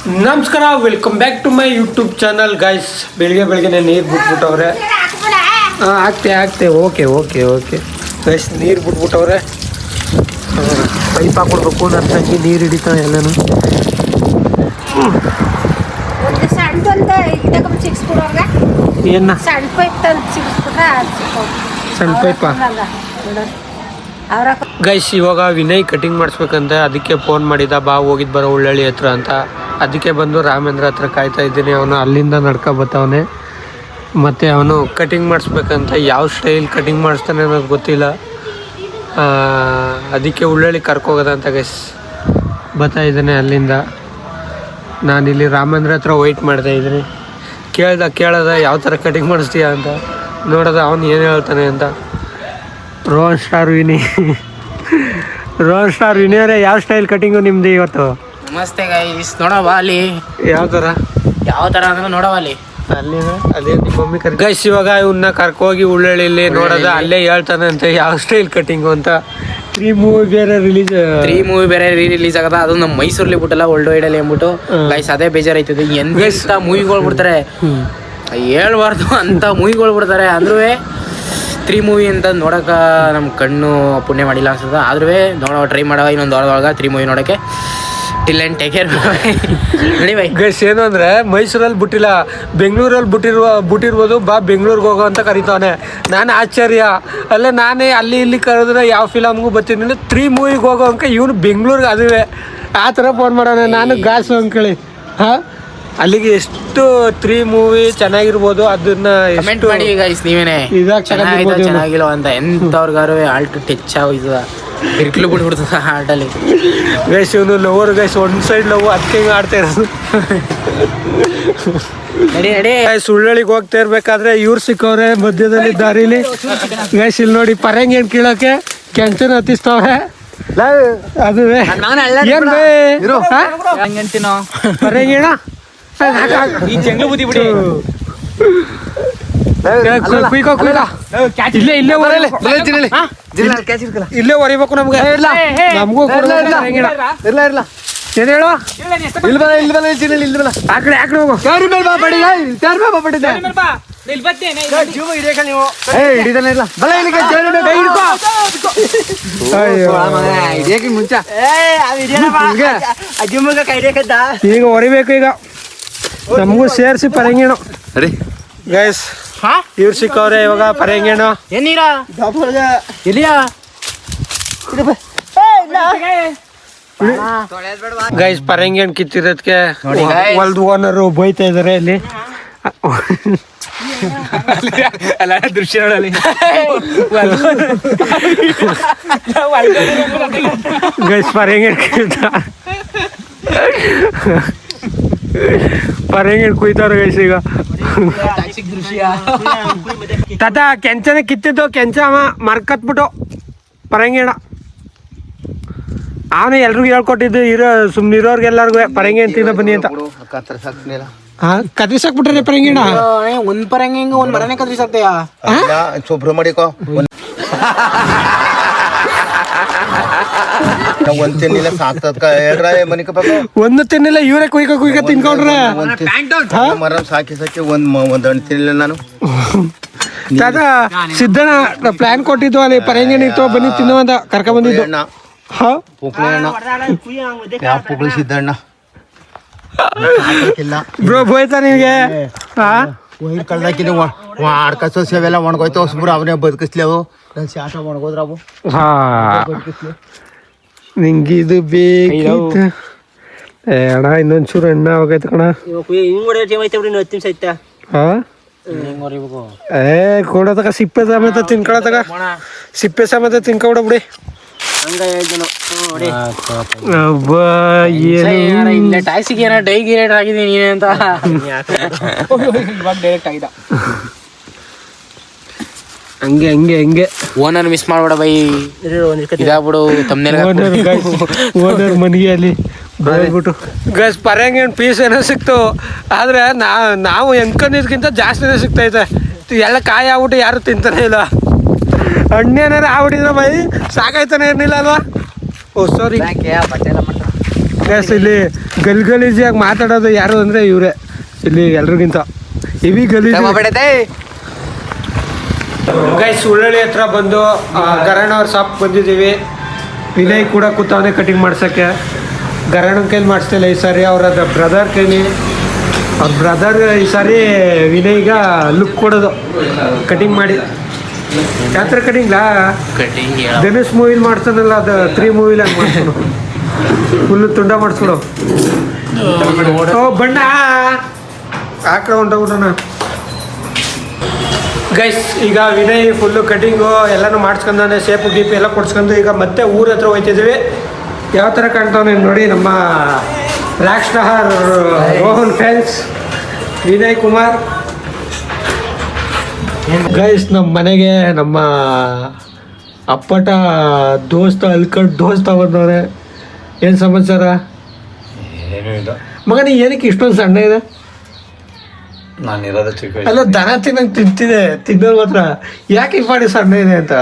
ನಮಸ್ಕಾರ, welcome back to my YouTube channel guys. ಬೆಳಿಗ್ಗೆ ನೀರು ಬಿಟ್ಬಿಟ್ಟವ್ರೆ. ಆಗ್ತೆ ಓಕೆ ಗೈಸ್, ನೀರು ಬಿಟ್ಬಿಟ್ಟವ್ರೆ. ಪೈಪ್ ಹಾಕ್ಕೊಡ್ಬೇಕು. ನನ್ನ ತಂಗಿ ನೀರು ಹಿಡಿತಾನೆ ಎಲ್ಲನೂ. ಏನ ಸಣ್ಣ ಪೈಪಾ ಗೈಸ್? ಇವಾಗ ವಿನಯ್ ಕಟಿಂಗ್ ಮಾಡಿಸ್ಬೇಕಂತ, ಅದಕ್ಕೆ ಫೋನ್ ಮಾಡಿದ, ಬಾ ಹೋಗಿದ್ದು ಬರೋ ಉಳ್ಳಳ್ಳಿ ಹತ್ರ ಅಂತ. ಅದಕ್ಕೆ ಬಂದು ರಾಮೇಂದ್ರ ಹತ್ರ ಕಾಯ್ತಾ ಇದ್ದೀನಿ. ಅವನು ಅಲ್ಲಿಂದ ನಡ್ಕೊ ಬತ್ತವನೆ. ಮತ್ತು ಅವನು ಕಟಿಂಗ್ ಮಾಡಿಸ್ಬೇಕಂತ, ಯಾವ ಸ್ಟೈಲ್ ಕಟಿಂಗ್ ಮಾಡಿಸ್ತಾನೆ ಅನ್ನೋದು ಗೊತ್ತಿಲ್ಲ. ಅದಕ್ಕೆ ಉಳ್ಳಳ್ಳಿ ಕರ್ಕೋಗೋದಂತ ಗೈಸ್ ಬರ್ತಾ ಇದ್ದಾನೆ ಅಲ್ಲಿಂದ. ನಾನಿಲ್ಲಿ ರಾಮೇಂದ್ರ ಹತ್ರ ವೆಯ್ಟ್ ಮಾಡ್ತಾ ಇದ್ದೀನಿ. ಕೇಳ್ದ ಯಾವ ಥರ ಕಟಿಂಗ್ ಮಾಡಿಸ್ತೀಯ ಅಂತ. ನೋಡೋದ ಅವನು ಏನು ಹೇಳ್ತಾನೆ ಅಂತ. ರೋಹನ್ ಸ್ಟಾರ್ ವಿನಿಯವರೇ, ಯಾವ ಸ್ಟೈಲ್ ಕಟಿಂಗು ನಿಮ್ದು ಇವತ್ತು? ನಮಸ್ತೆ ಗೈಸ್, ನೋಡವ ಅಲ್ಲಿ ಯಾವ ಥರ ಅಂದ್ರೆ ನೋಡವ ಅಲ್ಲಿ ಅದೇ ನಿಮ್ಮ ಮಮ್ಮಿ ಗೈಸ್. ಇವಾಗ ಇವನ್ನ ಕರ್ಕೋಗಿ ಉಳ್ಳಳ್ಳಿಲಿ ನೋಡೋದ, ಅಲ್ಲೇ ಹೇಳ್ತಾನೆ ಅಂತ ಯಾವ ಸ್ಟೈಲ್ ಕಟಿಂಗು ಅಂತ. 3 ಮೂವಿ ಬೇರೆ ರಿಲೀಸ್ ಆಗದ. ಅದು ನಮ್ಮ ಮೈಸೂರಲ್ಲಿ ಬಿಟ್ಟಲ್ಲ, ವರ್ಲ್ಡ್ ವೈಡ್ ಅಲ್ಲಿ ಅಂದ್ಬಿಟ್ಟು ಗೈಸ್ ಅದೇ ಬೇಜಾರಾಯ್ತದೆ. ಎಂತ ಮೂವಿಗಳು ಬಿಡ್ತಾರೆ, ಹೇಳ್ಬಾರ್ದು ಅಂತ ಮೂವಿಗಳು ಬಿಡ್ತಾರೆ. ಅಂದ್ರೂ 3 ಮೂವಿ ಅಂತ ನೋಡೋಕೆ ನಮ್ಮ ಕಣ್ಣು ಪುಣ್ಯ ಮಾಡಿಲ್ಲ ಅನ್ಸುತ್ತೆ. ಆದ್ರೂ ಟ್ರೈ ಮಾಡೋ ಇನ್ನೊಂದು ವಾರದೊಳಗೆ 3 ಮೂವಿ ನೋಡೋಕ್ಕೆ. ಟಿಲ್ ಆ್ಯಂಡ್ ಟೇಕ್ ಕೇರ್ ನೋಡಿ ಬೈ. ಗೈಸ್, ಏನು ಅಂದರೆ ಮೈಸೂರಲ್ಲಿ ಬಿಟ್ಟಿಲ್ಲ, ಬೆಂಗಳೂರಲ್ಲಿ ಬಿಟ್ಟಿರ್ಬೋದು. ಬಾ ಬೆಂಗಳೂರಿಗೆ ಹೋಗೋ ಅಂತ ಕರಿತಾನೆ. ನಾನು ಆಶ್ಚರ್ಯ, ನಾನೇ ಅಲ್ಲಿ ಇಲ್ಲಿ ಕರೆದ್ರೆ ಯಾವ ಫಿಲಮ್ಗೂ ಬರ್ತೀನಿ. 3 ಮೂವಿಗೆ ಹೋಗೋ ಅಂಕ ಇವನು ಬೆಂಗಳೂರಿಗೆ. ಅದುವೇ ಆ ಥರ ಫೋನ್ ಮಾಡೋಣ. ನಾನು ಗಾಸು ಅಂಕಳಿ. ಅಲ್ಲಿಗೆ ಎಷ್ಟು 3 ಮೂವಿ ಚೆನ್ನಾಗಿರ್ಬೋದು, ಅದನ್ನ ಕಮೆಂಟ್ ಮಾಡಿ ಗೈಸ್ ನೀವೇನೆ. ಚೆನ್ನಾಗಿಲ್ಲ ಅಂತ ಎಂಥವ್ರಿಗಾರು ಆಲ್ಟ್ ಟಚ್ ಆಗೋಯ್ತದ, ಇರ್ಕ್ಲು ಬಿಟ್ಬಿಡ್ತದ ಆಲ್ಟಲ್ಲಿ. ಗೈಸ್, ಇವನು ಲವರ್ ಗೈಸ್, ಒಂದು ಸೈಡ್ ಲವ್, ಅದಕ್ಕೆ ಹಿಂಗೆ ಆಡ್ತಾ ಇರೋದು. ಗೈಸ್, ಉಳ್ಳಳ್ಳಿಗೆ ಹೋಗ್ತಾ ಇರ್ಬೇಕಾದ್ರೆ ಇವ್ರು ಸಿಕ್ಕವ್ರೆ ಮಧ್ಯದಲ್ಲಿ ದಾರಿಲಿ. ಗೈಸ್, ಇಲ್ಲಿ ನೋಡಿ, ಪರಂಗಿ ಕೀಳೋಕೆ ಕೆಂಚನ ಹತ್ತಿಸ್ತವ್ರೆ. ಅದುವೇ ಪರಂಗಿಣ ಈ ಜಂಗ್ಲು ಬುದ್ಧಿ ಬಿಡಿ. ಇಲ್ಲೇ ಹೊರಿಬೇಕು ನಮ್ಗೆ. ನಮಗೂ ಏನ್ ಹೇಳು, ಆ ಕಡೆ ಹೋಗು. ಈಗ ಹೊರಿಬೇಕು. ಈಗ ನಮಗೂ ಸೇರಿಸಿ ಪರಂಗಿಣು ಗೈಸ್. ಇವ್ರು ಸಿಕ್ಕವ್ರೆ ಇವಾಗ ಪರಂಗಿಣು. ಗೈಸ್, ಪರಂಗಿಣ್ ಕಿತ್ತಿರೋದಕ್ಕೆ ಹೊಲ್ದ ಓನರು ಬೈತಾ ಇದಾರೆ ಇಲ್ಲಿ. ದೃಶ್ಯ ಗೈಸ್, ಪರಂಗಿಣ್ ಪರಂಗಿಣ್ ಕುಯ್ತವ್ರ ಗೈಸ್. ಈಗ ತಾತ ಕೆಂಚನ ಕಿತ್ತಿದ್ದು, ಕೆಂಚ ಮರ್ಕತ್ಬಿಟ್ಟು ಪರಂಗಿಣ. ಅವನು ಎಲ್ರಿಗೂ ಹೇಳ್ಕೊಟ್ಟಿದ್ದು, ಸುಮ್ನೆ ಇರೋರ್ಗೆಲ್ಲರಿಗೂ ಪರಂಗಿ ತಿನ್ನ ಬನ್ನಿ ಅಂತ. ಕತ್ರಿಸಾಕ್ ಬಿಟ್ರೆ ಪರಂಗಿಣ. ಒಂದ್ ಪರಂಗಿ ಒಂದ್ ಮರನೇ ಕತ್ರಿಸಾಕ್ತೇಯ ಸುಬ್ರಹ್ಮಣ್ಯಕೋ ಒಂದ್ ತಿನ್ನಿಲ್ಲ ಸಾಕ್ತದ ಹೇಳ್ರ ಮನಿಕ ಪಾಪ. ಒಂದು ತಿನ್ನಿಲ್ಲ, ಇವರೇ ಕುಯ್ಕ ತಿನ್ಕೊಂಡ್ರೆ ಮರ ಸಾಕಿ ಒಂದ್ ಹಣ್ಣು ತಿನ್ನಿಲ್ಲ ನಾನು. ತಾತ ಸಿದ್ದಣ್ಣ ಪ್ಲಾನ್ ಕೊಟ್ಟಿದ್ದು, ಅಲ್ಲಿ ಪರಂಗಿಣ ಇತ್ತು, ಬನ್ನಿ ತಿನ್ನುವಂತ ಕರ್ಕ ಬಂದಿದ್ದು. ಪುಕ್ಳಿ ಸಿದ್ದಣ್ಣ ಬ್ರೋ ಬೋಯ್ತಾ ನಿಮ್ಗೆ? ಒಯ್ದು ಕಳ್ದಾಕಿನ ಆಡ್ಕಸೋ ಸೇವೆಲ್ಲ ಒಣಗೋಯ್ತು. ಹೊಸ್ಬಿಡು ಅವನೇ ಬದುಕಿಸ್ಲಿ. ಅವು ಶಾಟ ಒಣಗೋದ್ರವು. ನಿಂಗೆ ಇದು ಬೇಕಿತ್ತು ಅಣ್ಣ. ಇನ್ನೊಂಚೂರು ಎಣ್ಣ ಆಗೋಯ್ತು ಕಣ. ಕೊಡತಕ ಸಿಪ್ಪೆ ಸಮೇತ ತಿನ್ಕೊಳತಕ, ಸಿಪ್ಪೆ ಸಮೇತ ತಿನ್ಕೊಬಿಡ. ಟ್ಯಾಕ್ಸಿಗೆ ಏನೋ ಡೈಗಿ ರೇಟ್ ಆಗಿದ್ದೀನಿ ನೀನೆ ಅಂತ ಡೈರೆಕ್ಟ್ ಆಗಿದ. ಹಂಗೆ ಓನರ್ ಮಿಸ್ ಮಾಡ್ಬೇಡ ಬೈ. ಇದಾಗ್ಬಿಡು ಓನರ್ ಮನೆಗೆ ಅಲ್ಲಿ ಬಿಟ್ಟು. ಗಸ್ ಪರಂಗಿಣ್ ಪೀಸ್ ಏನೋ ಸಿಕ್ತು, ಆದ್ರೆ ನಾವು ಎನ್ಕೊಂಡಿದ್ಕಿಂತ ಜಾಸ್ತಿನೇ ಸಿಗ್ತೈತೆ. ಎಲ್ಲ ಕಾಯಿ ಆಗ್ಬಿಟ್ಟು ಯಾರು ತಿಂತಾನೆ ಇಲ್ಲ. ಹಣ್ಣೇನಾರು ಆಗ್ಬಿಟ್ಟಿದ್ರೆ ಬೈ ಸಾಕಾಯ್ತಾನೆ ಇರ್ಲಿಲ್ಲ ಅಲ್ವಾ? ಓ ಸಾರಿ, ಗೈಸ್ ಇಲ್ಲಿ ಗಲೀಜಿಯಾಗಿ ಮಾತಾಡೋದು ಯಾರು ಅಂದರೆ ಇವರೇ ಇಲ್ಲಿ ಎಲ್ರಿಗಿಂತ ಹೆವಿ ಗಲೀಜು. ಗೈಸ್ ಉಳ್ಳಳ್ಳಿ ಹತ್ರ ಬಂದು ಗರಣ ಅವ್ರ ಶಾಪ್ ಬಂದಿದ್ದೀವಿ. ವಿನಯ್ ಕೂಡ ಕೂತವನೇ ಕಟಿಂಗ್ ಮಾಡ್ಸೋಕ್ಕೆ. ಗರಣನ ಕೈಲಿ ಮಾಡಿಸ್ತಿಲ್ಲ ಈ ಸಾರಿ, ಅವರ ಬ್ರದರ್ ಕೈಲಿ. ಅವ್ರ ಬ್ರದರ್ ಈ ಸಾರಿ ವಿನಯ್ಗ ಲುಕ್ ಕೊಡೋದು ಕಟಿಂಗ್ ಮಾಡಿ. ಯಾವ ಥರ ಕಟಿಂಗ್ಲಾ? ಧನುಷ್ ಮೂವಿಲಿ ಮಾಡ್ತಾನಲ್ಲ, ಅದು 3 ಮೂವಿಲಿ ಹಂಗೆ ಮಾಡ್ತಾನು. ಫುಲ್ಲು ತುಂಡ ಮಾಡಿಸ್ಬಿಡು. ಓ ಬಣ್ಣ ಆಕಡೆ ಹೊಂಟೋಗ್ಬಿಟ್ಟಣ. ಗೈಸ್ ಈಗ ವಿನಯ್ ಫುಲ್ಲು ಕಟಿಂಗು ಎಲ್ಲನೂ ಮಾಡಿಸ್ಕೊಂಡಾನೆ, ಶೇಪು ಗೀಪು ಎಲ್ಲ ಕೊಡ್ಸ್ಕೊಂಡು ಈಗ ಮತ್ತೆ ಊರ ಹತ್ರ ಹೋಗ್ತಿದ್ದೀವಿ. ಯಾವ ಥರ ಕಾಣ್ತಾವೆ ನೋಡಿ ನಮ್ಮ rock star Rohan fans Vinay Kumar. Guys ನಮ್ಮ ಮನೆಗೆ ನಮ್ಮ ಅಪ್ಪಟ ದೋಸ್ತ ಅಲ್ಕಟ್ ದೋಸ್ತ ಬಂದವ್ರೆ. ಏನು ಸಮಾಚಾರ? ಏನೂ ಇಲ್ಲ ಮಗ, ನೀ ಏನಕ್ಕೆ ಇಷ್ಟೊಂದು ಸಣ್ಣ ಇದೆ? ನಾನು ಇರೋದು ಚಿಕ್ಕ ಅಲ್ಲ, ದನ ತಿನ್ನಂಗೆ ತಿಂತಿದೆ, ತಿನ್ನೋದು ಮಾತ್ರ. ಯಾಕೆ ಈ ಮಾಡಿ ಸಣ್ಣ ಇದೆ ಅಂತ?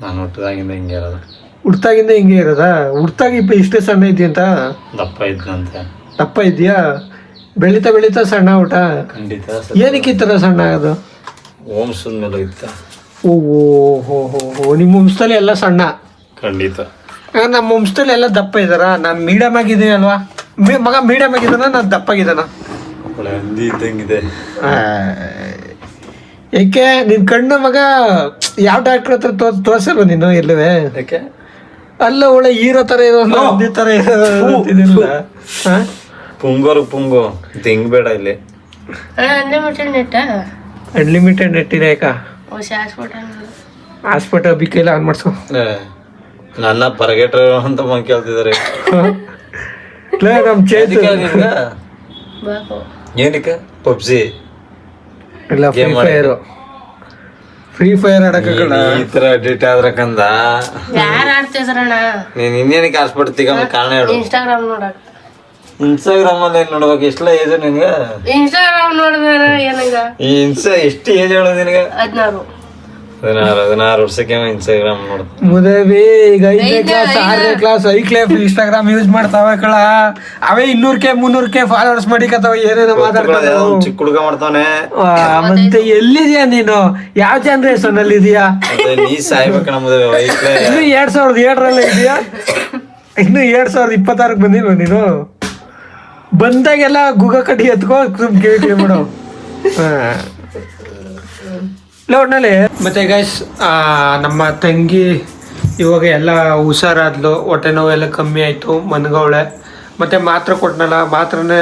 ನಾನು ಹುಟ್ಟಿದಾಗಿಂದ ಹಿಂಗೆ ಇರೋದು. ಹುಡ್ತಾಗಿಂದ ಹಿಂಗೆ ಇರೋದಾ? ಹುಡ್ತಾಗಿ ಇಷ್ಟೇ ಸಣ್ಣ ಇದೆಯಾ ಅಂತ? ದಪ್ಪ ಇದ್ದಂತೆ. ದಪ್ಪ ಇದೆಯಾ? ಬೆಳೀತಾ ಬೆಳೀತಾ ಸಣ್ಣ ಊಟ? ಖಂಡಿತ. ಏನಕ್ಕೆ ಈ ಥರ ಸಣ್ಣ ಆಗೋದು? ವಂಶದ ಮೇಲೆ ಇತ್ತ. ಓಹೋ ಹೋ ಹೋ ಹೋ, ನಿಮ್ಮ ವಂಶದಲ್ಲಿ ಎಲ್ಲ ಸಣ್ಣ? ಖಂಡಿತ. ನಮ್ಮ ವಂಶದಲ್ಲಿ ಎಲ್ಲ ದಪ್ಪ ಇದ್ದಾರಾ? ನಾನು ಮೀಡಿಯಮ್ ಆಗಿದ್ದೀನಿ ಅಲ್ವಾ? ಮಗ ಮೀಡಿಯಮ್ ಆಗಿದ್ದಾನ, ನಾನು ದಪ್ಪಾಗಿದ್ದಾನ? ಒಳ್ಳೆ ಹಂದಿ ಇದ್ದಂಗಿದೆ. ಏಕೆ ನಿನ್ನ ಕಣ್ಣು ಮಗ ಯಾವ ಡಾಕ್ಟ್ರ್ ಹತ್ರ ತೋರಿಸಲ್ವ ನೀನು ಎಲ್ಲವೇ? ಯಾಕೆ? ಅಲ್ಲ, ಒಳ್ಳೆ ಹೀರೋ ಥರ ಇರೋ ಹಂದಿ ಥರ ಇರೋದಿಲ್ಲ. ಪುಂಗೋರು ಪುಂಗು ಹಿಂಗ್ ಬೇಡ ಇಲ್ಲಿ. ಅನ್ಲಿಮಿಟೆಡ್ ನೆಟ್ ಇದೆ. ಯಾಕ ಹಾಸ್ಪಿಟಲ್ ಬಿಕ್ಕೆಲ್ಲ ಆನ್ ಮಾಡಿಸ್ಕೊ. ನನ್ನ ಪರಗೇಟ್ರ ಅಂತ ಮಂಗ್ ಕೇಳ್ತಿದಾರೆ. ನಮ್ಮ ಚೇತಿ ಏನಕ್ಕೆ? ಪಬ್ಜಿ ಇಲ್ಲ, ಫ್ರೀ ಫೈರ್ ಆಡಕ್ಕಲ್ಲ. ಈ ತರ ಅಡಿಟ್ ಆದ್ರ ಕಂದ ಯಾರು ಆಡ್ತಿದ್ರಣ್ಣ? ನೀನ್ ಇನ್ನೇನಕ್ಕೆ ಹಾಸ್ಪಿಟ್ಲ್ ಕಾರಣ ಹೇಳು. ಇನ್ಸ್ಟಾಗ್ರಾಮ್ ನೋಡಕ್. ಇನ್ಸ್ಟಾಗ್ರಾಮ್ ಅಲ್ಲಿ ಏನ್ ನೋಡ್ಬೇಕು? ಎಷ್ಟಲ್ಲ ಏಜ್ ನಿನ್ಗ? ಇನ್ಸ್ಟಾಗ್ರಾಮ್ ನೋಡಿದ್ರೆ ಏನಂಗ? ಈ ಎಷ್ಟು ಏಜ್ ಹೇಳು ನಿನ್ಗ? 16 ವರ್ಷಕ್ಕೆ ಇನ್ಸ್ಟಾಗ್ರಾಮ್ ನೋಡ್ತ. ಮುದೇವಿ ಈಗ 5ನೇ ಕ್ಲಾಸ್ 6ನೇ ಕ್ಲಾಸ್ ಇನ್ಸ್ಟಾಗ್ರಾಮ್ ಯೂಸ್ ಮಾಡ್ತಾವ ಕಳ. ಅವೇ 200K 300K ಫಾಲೋವರ್ಸ್ ಮಾಡಿಕತ್ತಾವ. ಏನೇನೋ ಮಾತಾಡ್ತಾವ. ಚಿಕ್ಕ ಹುಡುಗ ಮಾಡ್ತಾವನೆ. ಮತ್ತೆ ಎಲ್ಲಿದ್ಯಾ ನೀನು? ಯಾವ ಜನರೇಷನ್ ಅಲ್ಲಿ ಇದೀಯಾ? ನೀ ಸಾಯ್ಬೇಕಣ ಮುದೇವಿ. ಇನ್ನು 2007 ಇದೆಯಾ? ಇನ್ನು 2026 ಬಂದಿಲ್ವ ನೀನು? ಬಂದಾಗೆಲ್ಲ ಗುಗ ಕಟ್ಟಿ ಎತ್ಕೋ ಕೇಳಿ ಬಿಡು. ಒಟ್ನಲ್ಲಿ ಮತ್ತೆ ಗೈಸ್ ನಮ್ಮ ತಂಗಿ ಇವಾಗ ಎಲ್ಲ ಹುಷಾರಾದ್ಲು. ಹೊಟ್ಟೆ ನೋವೆಲ್ಲ ಕಮ್ಮಿ ಆಯಿತು, ಮನ್ಗವಳೆ. ಮತ್ತು ಮಾತ್ರೆ ಕೊಟ್ಟನಲ್ಲ, ಮಾತ್ರನೇ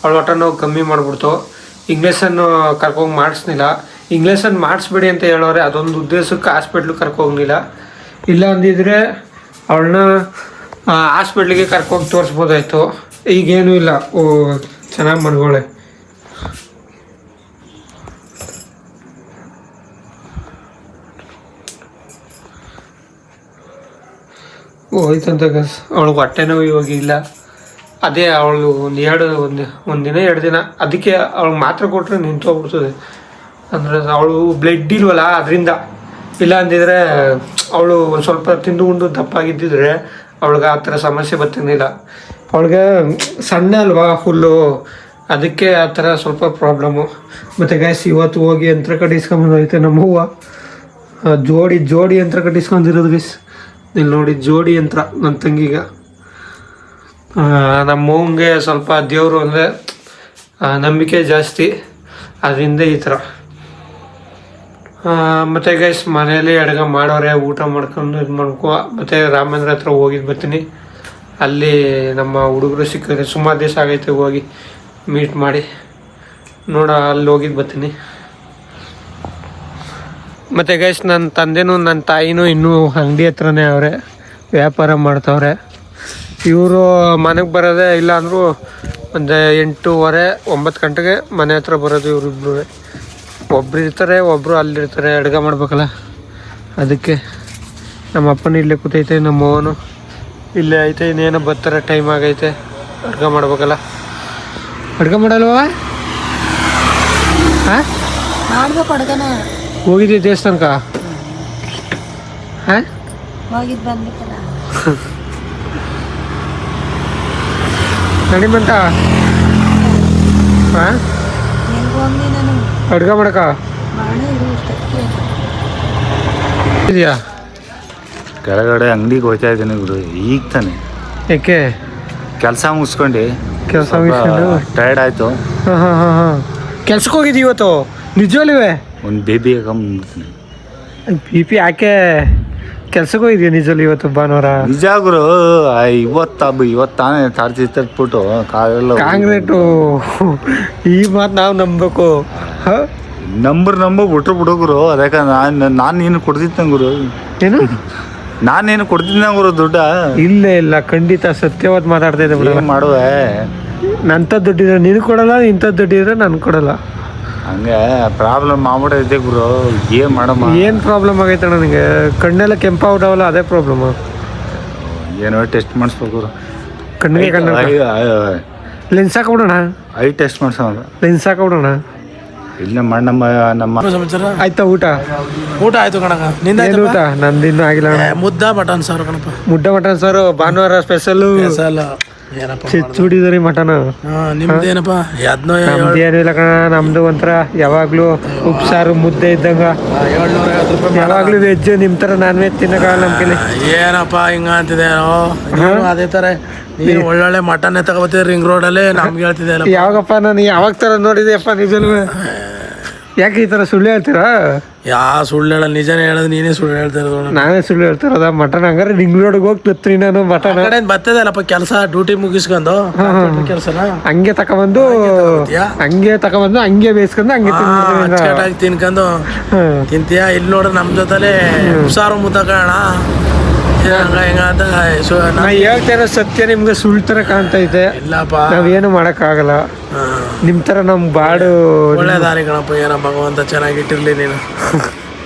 ಅವಳು ಹೊಟ್ಟೆ ನೋವು ಕಮ್ಮಿ ಮಾಡಿಬಿಡ್ತು. ಇಂಗ್ಲೇಷನ್ನು ಕರ್ಕೊಂಡ್ ಮಾಡಿಸ್ನಿಲ್ಲ. ಇಂಗ್ಲೇಷನ್ ಮಾಡಿಸ್ಬೇಡಿ ಅಂತ ಹೇಳೋರೆ, ಅದೊಂದು ಉದ್ದೇಶಕ್ಕೆ ಹಾಸ್ಪಿಟ್ಲಿಗೆ ಕರ್ಕೋಗ್ಲಿಲ್ಲ. ಇಲ್ಲ ಅಂದಿದ್ರೆ ಅವಳನ್ನ ಹಾಸ್ಪಿಟ್ಲಿಗೆ ಕರ್ಕೊಂಡು ತೋರಿಸ್ಬೋದಾಯ್ತು. ಈಗೇನೂ ಇಲ್ಲ, ಚೆನ್ನಾಗಿ ಮನ್ಗವಳೆ. ಹೋಯ್ತಂತ ಗಸ್. ಅವಳಿಗೆ ಹೊಟ್ಟೆ ನೋವು ಇವಾಗ ಇಲ್ಲ. ಅದೇ ಅವಳು ಒಂದು ದಿನ 2 ದಿನ ಅದಕ್ಕೆ ಅವಳಿಗೆ ಮಾತ್ರೆ ಕೊಟ್ಟರೆ ನಿಂತೋಗ್ಬಿಡ್ತದೆ. ಅಂದರೆ ಅವಳು ಬ್ಲಡ್ ಇಲ್ವಲ್ಲ, ಅದರಿಂದ. ಇಲ್ಲ ಅಂದಿದ್ರೆ ಅವಳು ಒಂದು ಸ್ವಲ್ಪ ತಿಂದು ಉಂಡು ದಪ್ಪಾಗಿದ್ದಿದ್ರೆ ಅವಳಿಗೆ ಆ ಥರ ಸಮಸ್ಯೆ ಬರ್ತಿರ್ಲಿಲ್ಲ. ಅವಳಿಗೆ ಸಣ್ಣ ಅಲ್ವಾ ಫುಲ್ಲು, ಅದಕ್ಕೆ ಆ ಥರ ಸ್ವಲ್ಪ ಪ್ರಾಬ್ಲಮ್ಮು. ಮತ್ತು ಗ್ಯಾಸ್ ಇವತ್ತು ಹೋಗಿ ಯಂತ್ರ ಕಟ್ಟಿಸ್ಕೊಂಬಂದೈತೆ ನಮ್ಮವ್ವ. ಜೋಡಿ ಯಂತ್ರ ಕಟ್ಟಿಸ್ಕೊಂಡಿರೋದು ಗೈಸ್. ಇಲ್ಲಿ ನೋಡಿ, ಜೋಡಿ ಯಂತ್ರ ನನ್ನ ತಂಗಿಗ. ನಮ್ಮವ್ವಂಗೆ ಸ್ವಲ್ಪ ದೇವರು ಅಂದರೆ ನಂಬಿಕೆ ಜಾಸ್ತಿ, ಅದರಿಂದ ಈ ಥರ. ಮತ್ತು ಗೈಸ್ ಮನೆಯಲ್ಲಿ ಅಡುಗೆ ಮಾಡೋರೆ, ಊಟ ಮಾಡ್ಕೊಂಡು ಇದು ಮಾಡ್ಕೊ. ಮತ್ತು ರಾಮೇಂದ್ರ ಹತ್ರ ಹೋಗಿದ್ದು ಬರ್ತೀನಿ. ಅಲ್ಲಿ ನಮ್ಮ ಹುಡುಗರು ಸಿಕ್ಕಿದ್ರೆ ಸುಮಾರು ದಿವಸ ಆಗೈತೆ ಹೋಗಿ ಮೀಟ್ ಮಾಡಿ ಅಲ್ಲಿ ಹೋಗಿದ್ದು ಬರ್ತೀನಿ. ಮತ್ತು ಗೈಸ್ ನನ್ನ ತಂದೆನೂ ನನ್ನ ತಾಯಿನೂ ಇನ್ನೂ ಅಂಗಡಿ ಹತ್ರನೇ ಅವರೇ, ವ್ಯಾಪಾರ ಮಾಡ್ತವ್ರೆ. ಇವರು ಮನೆಗೆ ಬರೋದೇ ಇಲ್ಲ ಅಂದರೂ ಒಂದು 8:30 9 ಗಂಟೆಗೆ ಮನೆ ಹತ್ರ ಬರೋದು ಇವರಿಬ್ರು. ಒಬ್ರು ಇರ್ತಾರೆ, ಒಬ್ಬರು ಅಲ್ಲಿರ್ತಾರೆ, ಅಡುಗೆ ಮಾಡ್ಬೇಕಲ್ಲ. ಅದಕ್ಕೆ ನಮ್ಮ ಅಪ್ಪನ ಇಲ್ಲೇ ಕೂತೈತೆ, ನಮ್ಮ ಅವ್ವನು ಇಲ್ಲೇ ಐತೆ. ಇನ್ನೇನೋ ಬರ್ತಾರೆ, ಟೈಮ್ ಆಗೈತೆ, ಅಡುಗೆ ಮಾಡ್ಬೇಕಲ್ಲ. ಅಡುಗೆ ಮಾಡಲ್ವಾ? ಹಾಂ, ಮಾಡ್ಬೇಕು ಅಡುಗೆನ. ಹೋಗಿದ್ದೆ ದೇವಸ್ಥಾನಕ್ಕ? ಹಾಂ, ಹೋಗಿದ್ದು ಬಂದ್ಬಿಟ್ಟಲ್ಲ. ನಡಿಮಂತ ಹಾಂ ಅಡ್ಗೆ ಮಾಡಕ ಇದೆಯಾ ಕೆಳಗಡೆ ಅಂಗಡಿಗೆ ಹೋಗ್ತಾ ಇದ್ದೀನಿ ಗುರು ಈಗ ತಾನೆ. ಯಾಕೆ ಕೆಲಸ ಮುಗಿಸ್ಕೊಂಡು ಕೆಲಸ ಟೈರ್ಡ್ ಆಯಿತು. ಹಾಂ ಹಾಂ ಹಾಂ ಹಾಂ ಕೆಲ್ಸಕ್ಕೆ ಹೋಗಿದ್ದೀವಿ ಇವತ್ತು ನಿಜವಲ್ಲಿವೆ ಒಂದು ಬೇಬಿ ಹಾಕೊಂಡ್ಬಿಡ್ತೀನಿ. ಬಿ ಪಿ ಯಾಕೆ ಕೆಲ್ಸಕ್ಕೆ ಹೋಗಿದ್ಯಾ ನಿಜವಲ್ಲಿ ಇವತ್ತು ಭಾನುವಾರ? ನಿಜ ಗುರು ಇವತ್ತಾನೆ ಚಾರ್ಜ್ ತಟ್ಬಿಟ್ಟು ಕಾಲೆಲ್ಲ ಕಾಂಗ್ರೆಟು ಈ ಮಾತು ನಾವು ನಂಬಬೇಕು. ಹಾಂ ನಂಬರ್ ಬಿಟ್ರು ಬಿಡು ಗುರು. ಅದಕ್ಕೆ ನಾನು ನೀನು ಕೊಡ್ತಿದ್ದೆ ಗುರು. ಏನು ನಾನೇನು ಕೊಡ್ತಿದ್ದೆ ಗುರು ದುಡ್ಡ? ಇಲ್ಲ ಖಂಡಿತ ಸತ್ಯವಾದ ಮಾತಾಡ್ತಾ ಇದ್ದೆ ಬಿಡ. ಮಾಡುವೆ ನಂತ ದುಡ್ಡಿದ್ರೆ ನೀನು ಕೊಡಲ್ಲ, ಇಂಥ ದುಡ್ಡಿದ್ರೆ ನಾನು ಕೊಡಲ್ಲ. ಹಂಗೆ ಪ್ರಾಬ್ಲಮ್ ಮಾಡ್ಬಿಟ್ಟೈತೆ ಗುರು. ಏನ್ ಮಾಡಮ್ಮ? ಏನು ಪ್ರಾಬ್ಲಮ್ ಆಗೈತೆ ನನಗೆ? ಕಣ್ಣೆಲ್ಲ ಕೆಂಪಾಗ್ಬಿಡವಲ್ಲ, ಅದೇ ಪ್ರಾಬ್ಲಮ್. ಏನೋ ಟೆಸ್ಟ್ ಮಾಡಿಸ್ಬೇಕು ಗುರು. ಕಣ್ಣಿಗೆ ಲೆನ್ಸ್ ಹಾಕೊಬಿಡೋಣ. ಐ ಟೆಸ್ಟ್ ಮಾಡ್ಸೋಣ. ಲೆನ್ಸ್ ಹಾಕೊಬಿಡೋಣ. ಇಲ್ಲ ಮಾಡಿ ನಮ್ಮ ಆಯ್ತಾ ಊಟ? ಊಟ ಆಯ್ತು ಕಣಕ. ಏನು ಊಟ? ನಂದಿನ್ನೂ ಆಗಿಲ್ಲ. ಮುದ್ದ ಮಟನ್ ಸಾರು ಕಣಪ್ಪ. ಮುದ್ದೆ ಮಟನ್ ಸಾರು ಭಾನುವಾರ ಸ್ಪೆಷಲ್. ಏನಪ್ಪ ಚೂಡಿದ್ರಿ ಮಟನ್. ನಿಮ್ದೇನಪ್ಪ? ಅದನ್ನೋ ಏನಿಲ್ಲ ಕಣ, ನಮ್ದು ಒಂಥರ ಯಾವಾಗ್ಲೂ ಉಪ್ಸಾರು ಮುದ್ದೆ ಇದ್ದಂಗ. 750 ರೂಪಾಯಿ ಯಾವಾಗ್ಲೂ ವೆಜ್. ನಿಮ್ ತರ ನಾನ್ ವೆಜ್ ತಿನ್ನಕ್ಕಾಗಲ್ಲ ನಮ್ ಕೈಲಿ. ಏನಪ್ಪ ಹಿಂಗ ಅಂತಿದ್ದೇನೋ ನೀನು? ಅದೇ ತರ ನೀನು ಒಳ್ಳೊಳ್ಳೆ ಮಟನ್ ತಗೋಬತ್ತೀರಿ ರಿಂಗ್ ರೋಡಲ್ಲಿ. ನಮ್ಗೆ ಹೇಳ್ತಿದ್ದೆ ಯಾವಾಗಪ್ಪ ನಾನು ಯಾವಾಗ ತರ ನೋಡಿದೆಯಪ್ಪ ನಿಜಲ್ವೇ? ಯಾಕೆ ಈ ತರ ಸುಳ್ಳು ಹೇಳ್ತೀರಾ? ಸುಳ್ಳು ಹೇಳ, ನಿಜನೇ ಹೇಳೋದು. ನೀನೇ ಸುಳ್ಳು ಹೇಳ್ತಾ ಇರೋದು. ನಾನೇ ಸುಳ್ಳು ಹೇಳ್ತಿರೋದ? ಮಟನ್ ಹಂಗಾರೆ ರಿಂಗ್ ರೋಡ್ಗೆ ಹೋಗಿ ತತ್ರಿ ನಾನು ಮಟನ್ ಕಡೆ ಬರ್ತದಲ್ಲಪ್ಪ ಕೆಲಸ. ಡ್ಯೂಟಿ ಮುಗಿಸ್ಕೊಂಡು ಕೆಲಸನ ಹಂಗೆ ತಕೊಂಡ್ಬಂದು ಹಂಗೆ ಬೇಯಿಸ್ಕೊಂಡು ಹಂಗೆ ಅಚ್ಚಕಟ್ಟಾಗಿ ತಿನ್ಕೊಂಡು ತಿಂತೀಯ. ಇಲ್ಲಿ ನೋಡ್ರಿ ನಮ್ಮ ಜೊತೆಲೆ ಸಾರು ಮುದ್ದ ಕಾಣ ಹಿಂಗ ಅಂತ ನಾ ಹೇಳ್ತಾ ಇರೋ ಸತ್ಯ ನಿಮ್ಗೆ ಸುಳ್ಳು ತರ ಕಾಣ್ತೈತೆ. ಇಲ್ಲಪ್ಪ, ನಾವೇನು ಮಾಡಕ್ಕಾಗಲ್ಲ. ನಿಮ್ ತರ ನಮ್ ಬಾಡು ಒಳ್ಳೆ ದಾರಿ ಕಣಪ್ಪ. ಏನೋ ಭಗವಂತ ಚೆನ್ನಾಗಿಟ್ಟಿರ್ಲಿ ನೀನು.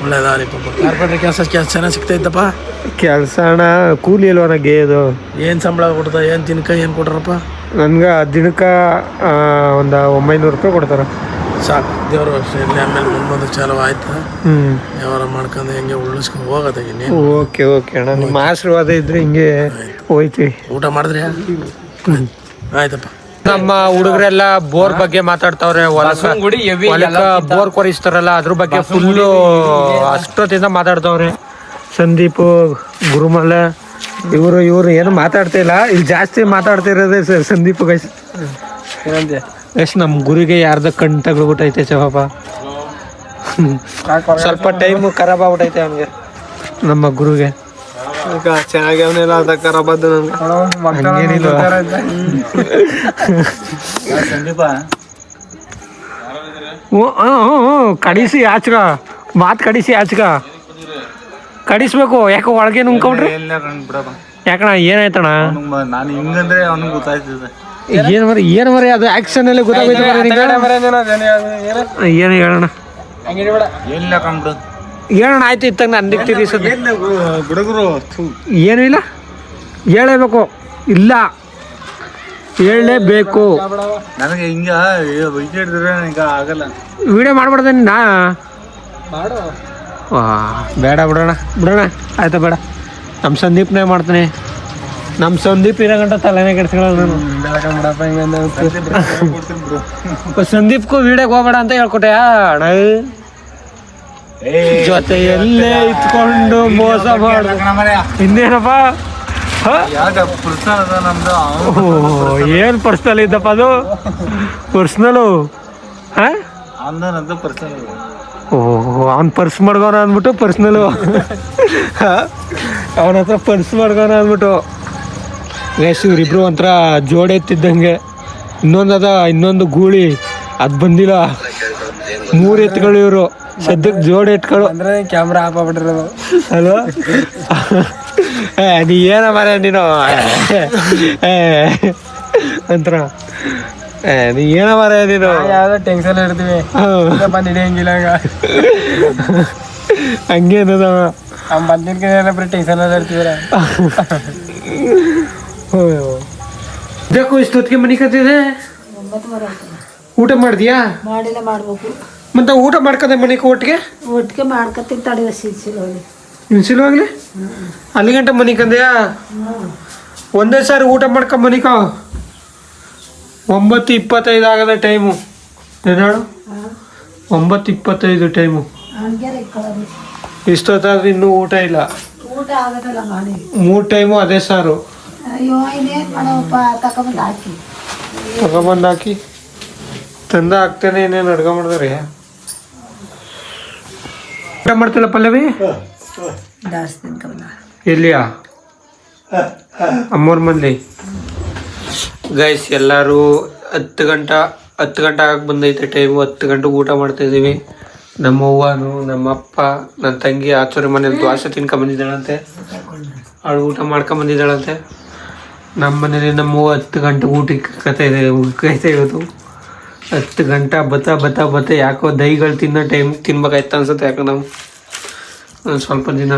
ಒಳ್ಳೆ ದಾರಿ ಪಾಪ. ಕಾರ್ಪೆಂಟ್ರಿ ಕೆಲಸ ಚೆನ್ನಾಗಿ ಸಿಗ್ತೈತಪ್ಪ. ಕೆಲ್ಸ ಅಣ್ಣ, ಕೂಲಿ ಅಲ್ವ ನನಗೆ. ಅದು ಏನು ಸಂಬಳ ಕೊಡ್ತಾ? ಏನು ತಿನ್ಕ ಏನು ಕೊಟ್ರಪ್ಪ? ನನ್ಗೆ ದಿನಕ್ಕೆ ಒಂದು 900 ರೂಪಾಯಿ ಕೊಡ್ತಾರೆ. ಸಾಕು, ದೇವರು ಅಷ್ಟೇ ಇರಲಿ. ಆಮೇಲೆ ಮುಂದೊಂದು ಚಾಲು ಆಯ್ತು. ವ್ಯವಹಾರ ಮಾಡ್ಕೊಂಡು ಹೆಂಗೆ ಉಳಿಸ್ಕೊಂಡು ಹೋಗೋದಾಗಿ. ಓಕೆ ಅಣ್ಣ, ನಿಮ್ಮ ಆಶೀರ್ವಾದ ಇದ್ರೆ ಹಿಂಗೆ ಹೋಯ್ತೀವಿ. ಊಟ ಮಾಡಿದ್ರಿ? ಆಯ್ತಪ್ಪ. ನಮ್ಮ ಹುಡುಗರೆಲ್ಲ ಬೋರ್ ಬಗ್ಗೆ ಮಾತಾಡ್ತಾವ್ರೆ. ಹೊಲಕ್ಕ ಬೋರ್ ಕೊರಿಸ್ತಾರಲ್ಲ ಅದ್ರ ಬಗ್ಗೆ ಫುಲ್ಲು ಅಷ್ಟೊತ್ತಿಂದ ಮಾತಾಡ್ತಾವ್ರೆ. ಸಂದೀಪ್, ಗುರುಮಲ ಇವರು ಏನು ಮಾತಾಡ್ತಾ ಇಲ್ಲ. ಇಲ್ಲಿ ಜಾಸ್ತಿ ಮಾತಾಡ್ತಿರೋದೇ ಸಂದೀಪ್ ಗೈಸ್. ಎಷ್ಟು ನಮ್ಮ ಗುರಿಗೆ ಯಾರ್ದ ಕಣ್ ತಗೊಳ್ಬಿಟ್ಟೈತೆ ಚಪಾಪ. ಸ್ವಲ್ಪ ಟೈಮ್ ಖರಾಬ್ ಆಗ್ಬಿಟ್ಟೈತೆ ಅವನಿಗೆ, ನಮ್ಮ ಗುರುಗೆ. ಚೆನ್ನಾಗಿ ಅವನೆಲ್ಲ ಅದ ಖರಾಬ್ ಆದ ಹಂಗೇನಿಲ್ಲ. ಕಡಿಸಿ ಆಚಕ ಮಾತು ಕಡಿಸಿ ಆಚಕ ಕಡಿಸ್ಬೇಕು. ಯಾಕೆ ಒಳಗೆ ನುಂಗ್ಕೊಂಡ್ರಿ? ಯಾಕಣ್ಣ ಏನಾಯ್ತಣ್ಣ? ನಾನು ಹಿಂಗಂದ್ರೆ ಅವನಿಗೆ ಗೊತ್ತಾಯ್ತದೆ. ಏನು ಮರಿ ಅದು ಆಕ್ಷನ್ ಅಲ್ಲಿ ಗೊತ್ತಾಗೋಯ್ತು. ಏನು ಹೇಳೋಣ? ಏನಿಲ್ಲ ಕಣ್ಬಿಡು. ಹೇಳೋಣ ಆಯ್ತು. ಇತ್ತಾಗ ನಾನು ತಿರ್ಗಿಸೋದು ಬಿಡುಗರು ಏನೂ ಇಲ್ಲ. ಹೇಳಬೇಕು. ಇಲ್ಲ, ಹೇಳಲೇಬೇಕು. ನನಗೆ ಹಿಂಗ ಹಿಡಿದ್ರೆ ಈಗ ಆಗಲ್ಲ. ವಿಡಿಯೋ ಮಾಡ್ಬಿಡ್ದೆ ನಾ. ಬೇಡ ಬಿಡೋಣ ಆಯ್ತಾ? ಬೇಡ, ನಮ್ಮ ಸಂದೀಪ್ನೇ ಮಾಡ್ತೀನಿ. ನಮ್ಮ ಸಂದೀಪ್ ಇರೋ ಗಂಟ ತಲೆನೇ ಕೆಡ್ಸ್ಕೊಳ್ಳಲ್ಲ ನಾನು. ಸಂದೀಪ್ಗೂ ವಿಡಿಯೋಗೆ ಹೋಗ್ಬೇಡ ಅಂತ ಹೇಳ್ಕೊಟ್ಟೆ ಅಣ್ಣ. ಜೊತೆಯಲ್ಲೇ ಇತ್ಕೊಂಡು ಮೋಸ ಮಾಡ. ಇನ್ನೇನಪ್ಪ? ಏನು ಪರ್ಸ್ನಲ್ ಇದ್ದಪ್ಪ ಅದು? ಪರ್ಸ್ನಲು? ಅವ್ನು ಪರ್ಸ್ ಮಾಡ್ಕೋಣ ಅಂದ್ಬಿಟ್ಟು ಪರ್ಸ್ನಲು. ಅವನ ಹತ್ರ ಪರ್ಸ್ ಮಾಡ್ಕೋಣ ಅಂದ್ಬಿಟ್ಟು ಇವ್ರಿಬ್ರು ಒಂಥರ ಜೋಡಿ ಎತ್ತಿದ್ದಂಗೆ. ಇನ್ನೊಂದು ಗೂಳಿ ಅದು ಬಂದಿಲ್ಲ. 3 ಎತ್ಗಳು ಇವರು. ಸದ್ಯಕ್ಕೆ ಜೋಡಿ ಎತ್ಗಳು ಅಂದ್ರೆ ಕ್ಯಾಮ್ರಾ ಆಫ್ ಆಗ್ಬಿಟ್ಟಿರೋದು ಅಲ್ವಾ? ನೀ ಏನ ಮರ ನೀನು ಅಂತರ. ನೀ ಏನ ಮರ ನೀನು? ಯಾವ್ದೋ ಟೆನ್ಷನ್ ಇರ್ತೀವಿ, ಬಂದು ಹಿಡಿಯಂಗಿಲ್ಲ. ಹಂಗೇನದ ಬಂದಿನ ಬರೀ ಟೆನ್ಷನ್ ಎಲ್ಲ ಇರ್ತೀವ್ರ. ಬೇಕು ಇಷ್ಟೊತ್ತಿಗೆ ಮನೆ ಕತ್ತಿದೆ. ಊಟ ಮಾಡಿದ್ಯಾ? ಮಾಡಿಲ್ಲ, ಮಾಡ್ಬೇಕು. ಮತ್ತೆ ಊಟ ಮಾಡ್ಕದೆ ಮನೆಗೆ ಒಟ್ಟಿಗೆ ಮಾಡ್ಕೊತೀನಿ ತಡೆಯುವ ಸಿಲ್ಸಿಲೋಗಿ. ಇನ್ಸಿಲ್ವಾಗ್ಲಿ ಅಲ್ಲಿ ಗಂಟೆ ಮನೆ ಕಂದೆಯಾ? ಒಂದೇ ಸಾರಿ ಊಟ ಮಾಡ್ಕೊಂಡ್ ಮನಿಕ 9:25 ಆಗದ ಟೈಮು ಏನಾಡು 9:25 ಟೈಮು. ಹಂಗೆ ಇಕ್ಕೊಳ್ಳೋದು. ಇಷ್ಟೊತ್ತಾದ್ರೆ ಇನ್ನೂ ಊಟ ಇಲ್ಲ. ಊಟ ಆಗತ್ತಲ್ಲ ಮಾಡಿ. 3 ಟೈಮು ಅದೇ ಸಾರು ಅಯ್ಯೋ ಇನ್ನೇನು ಮಾಡವಪ್ಪ, ತಗೊಂಬಂದು ಹಾಕಿ. ತಗೊಂಬಂದು ಹಾಕಿ ತಂದ ಹಾಕ್ತೇನೆ. ಇನ್ನೇನು ಅಡ್ಗೆ ಮಾಡಿದಾರೆ ಊಟ ಮಾಡ್ತಿಲ್ಲ ಪಲ್ಲವಿ? ಜಾಸ್ತಿ ತಿನ್ಕೊಂಬ. ಎಲ್ಲಿಯಾ ಅಮ್ಮೋರ್ ಮಂದಿ ಗೈಸ್ ಎಲ್ಲರೂ 10 ಗಂಟೆ ಆಗಕ್ಕೆ ಬಂದೈತೆ ಟೈಮು. 10 ಗಂಟೆಗೆ ಊಟ ಮಾಡ್ತಾಯಿದ್ದೀವಿ. ನಮ್ಮ ಅವ್ವನು ನಮ್ಮ ಅಪ್ಪ ನನ್ನ ತಂಗಿ ಆಚೂರಿ ಮನೇಲಿ ದ್ವಾಸೆ ತಿನ್ಕೊಂಬಂದಿದ್ದಾಳಂತೆ. ಅವಳು ಊಟ ಮಾಡ್ಕೊಂಬಂದಿದ್ದಾಳಂತೆ. ನಮ್ಮ ಮನೇಲಿ ನಮ್ಮವ್ವ 10 ಗಂಟೆಗೆ ಊಟಕ್ಕೆ ಕಾಯ್ತಾ ಇರೋದು. 10 ಗಂಟೆ ಬತ್ತ ಯಾಕೋ ದೈಗಳು ತಿನ್ನೋ ಟೈಮ್ ತಿನ್ಬೇಕಾಯ್ತು ಅನ್ಸುತ್ತೆ. ಯಾಕೋ ನಾವು ಸ್ವಲ್ಪ ದಿನ